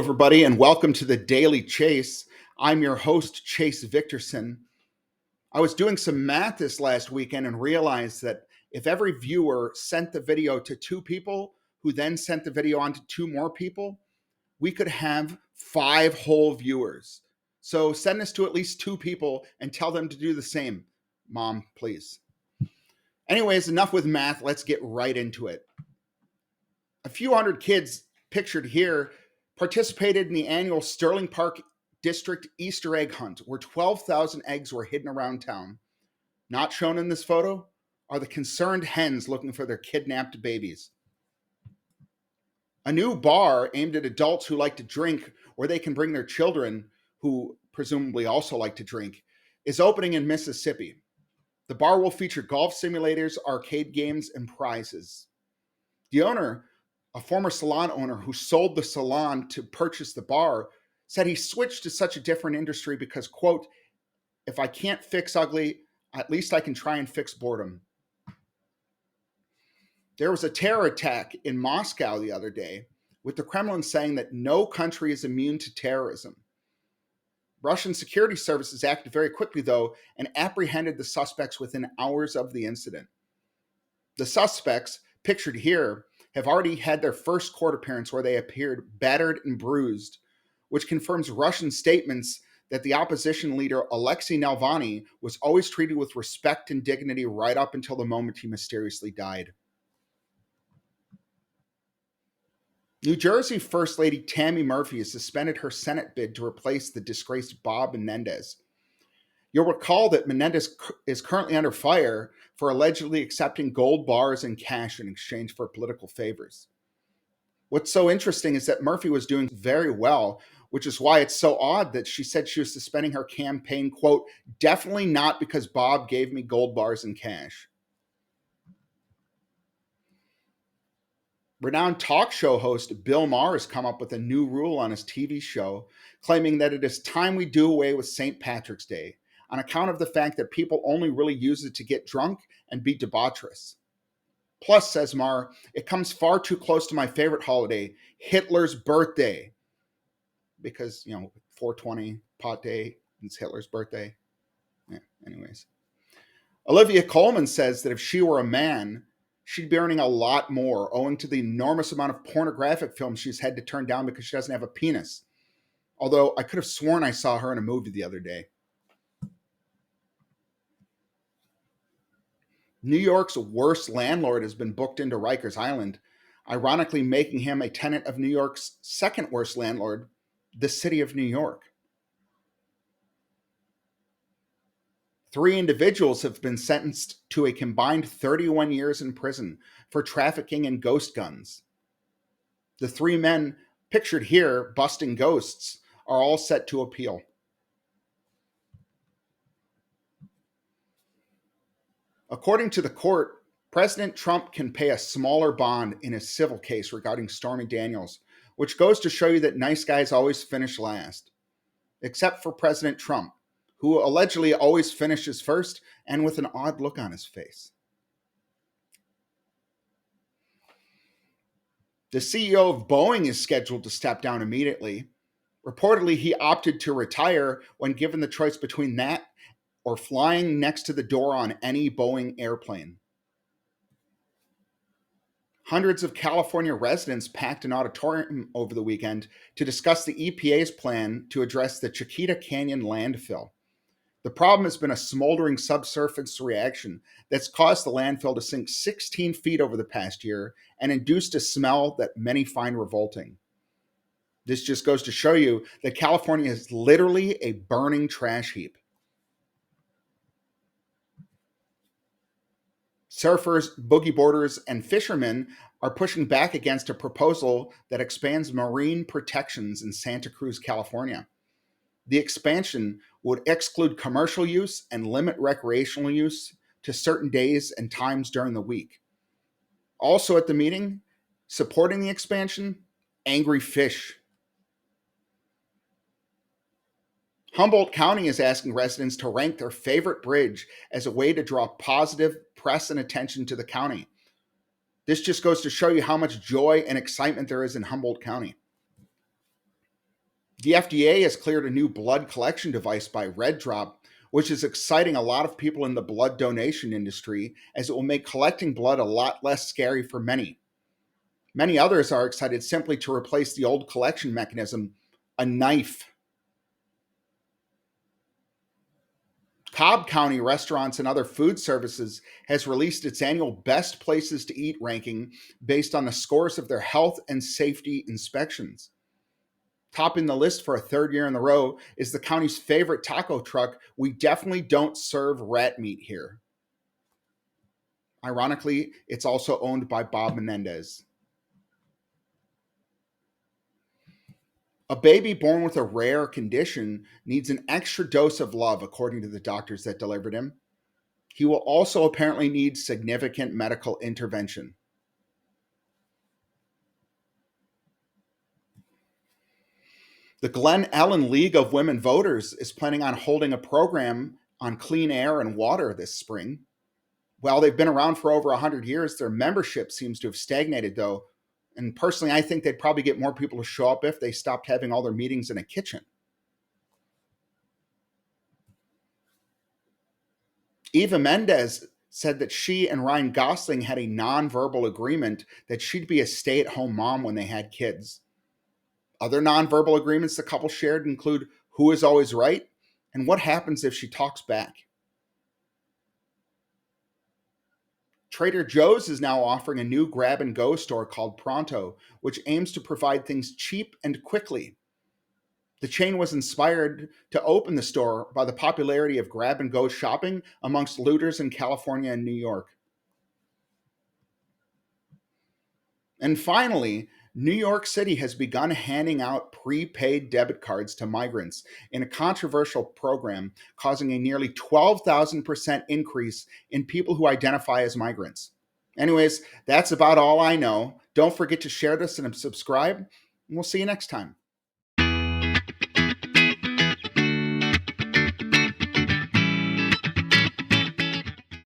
everybody, and welcome to the Daily Chase. I'm your host, Chase Victorson. I was doing some math this last weekend and realized that if every viewer sent the video to two people, who then sent the video on to two more people, we could have 5 whole viewers. So send this to at least 2 people and tell them to do the same. Mom, please. Anyways, enough with math. Let's get right into it. A few hundred kids pictured here participated in the annual Sterling Park District Easter egg hunt, where 12,000 eggs were hidden around town. Not shown in this photo are the concerned hens looking for their kidnapped babies. A new bar aimed at adults who like to drink, where they can bring their children, who presumably also like to drink, is opening in Mississippi. The bar will feature golf simulators, arcade games, and prizes. The owner, a former salon owner who sold the salon to purchase the bar, said he switched to such a different industry because, quote, if I can't fix ugly, at least I can try and fix boredom. There was a terror attack in Moscow the other day, with the Kremlin saying that no country is immune to terrorism. Russian security services acted very quickly, though, and apprehended the suspects within hours of the incident. The suspects, pictured here, have already had their first court appearance where they appeared battered and bruised, which confirms Russian statements that the opposition leader Alexei Navalny was always treated with respect and dignity right up until the moment he mysteriously died. New Jersey First Lady Tammy Murphy has suspended her Senate bid to replace the disgraced Bob Menendez. You'll recall that Menendez is currently under fire for allegedly accepting gold bars and cash in exchange for political favors. What's so interesting is that Murphy was doing very well, which is why it's so odd that she said she was suspending her campaign, quote, definitely not because Bob gave me gold bars and cash. Renowned talk show host Bill Maher has come up with a new rule on his TV show, claiming that it is time we do away with St. Patrick's Day, on account of the fact that people only really use it to get drunk and be debaucherous. Plus, says Maher, it comes far too close to my favorite holiday, Hitler's birthday. Because, 420, pot day, it's Hitler's birthday. Yeah, anyways. Olivia Colman says that if she were a man, she'd be earning a lot more, owing to the enormous amount of pornographic films she's had to turn down because she doesn't have a penis. Although I could have sworn I saw her in a movie the other day. New York's worst landlord has been booked into Rikers Island, ironically making him a tenant of New York's second worst landlord, the city of New York. 3 individuals have been sentenced to a combined 31 years in prison for trafficking in ghost guns. The 3 men pictured here busting ghosts are all set to appeal. According to the court, President Trump can pay a smaller bond in a civil case regarding Stormy Daniels, which goes to show you that nice guys always finish last. Except for President Trump, who allegedly always finishes first and with an odd look on his face. The CEO of Boeing is scheduled to step down immediately. Reportedly, he opted to retire when given the choice between that or flying next to the door on any Boeing airplane. Hundreds of California residents packed an auditorium over the weekend to discuss the EPA's plan to address the Chiquita Canyon landfill. The problem has been a smoldering subsurface reaction that's caused the landfill to sink 16 feet over the past year and induced a smell that many find revolting. This just goes to show you that California is literally a burning trash heap. Surfers, boogie boarders, and fishermen are pushing back against a proposal that expands marine protections in Santa Cruz, California. The expansion would exclude commercial use and limit recreational use to certain days and times during the week. Also at the meeting, supporting the expansion, angry fish. Humboldt County is asking residents to rank their favorite bridge as a way to draw positive press and attention to the county. This just goes to show you how much joy and excitement there is in Humboldt County. The FDA has cleared a new blood collection device by Red Drop, which is exciting a lot of people in the blood donation industry as it will make collecting blood a lot less scary for many. Many others are excited simply to replace the old collection mechanism, a knife. Cobb County Restaurants and Other Food Services has released its annual Best Places to Eat ranking based on the scores of their health and safety inspections. Topping the list for a third year in a row is the county's favorite taco truck. We definitely don't serve rat meat here. Ironically, it's also owned by Bob Menendez. A baby born with a rare condition needs an extra dose of love, according to the doctors that delivered him. He will also apparently need significant medical intervention. The Glen Ellen League of Women Voters is planning on holding a program on clean air and water this spring. While they've been around for over 100 years, their membership seems to have stagnated, though. And personally, I think they'd probably get more people to show up if they stopped having all their meetings in a kitchen. Eva Mendes said that she and Ryan Gosling had a nonverbal agreement that she'd be a stay at home mom when they had kids. Other nonverbal agreements the couple shared include who is always right and what happens if she talks back. Trader Joe's is now offering a new grab and go store called Pronto, which aims to provide things cheap and quickly. The chain was inspired to open the store by the popularity of grab and go shopping amongst looters in California and New York. And finally, New York City has begun handing out prepaid debit cards to migrants in a controversial program, causing a nearly 12,000% increase in people who identify as migrants. Anyways, that's about all I know. Don't forget to share this and subscribe, and we'll see you next time.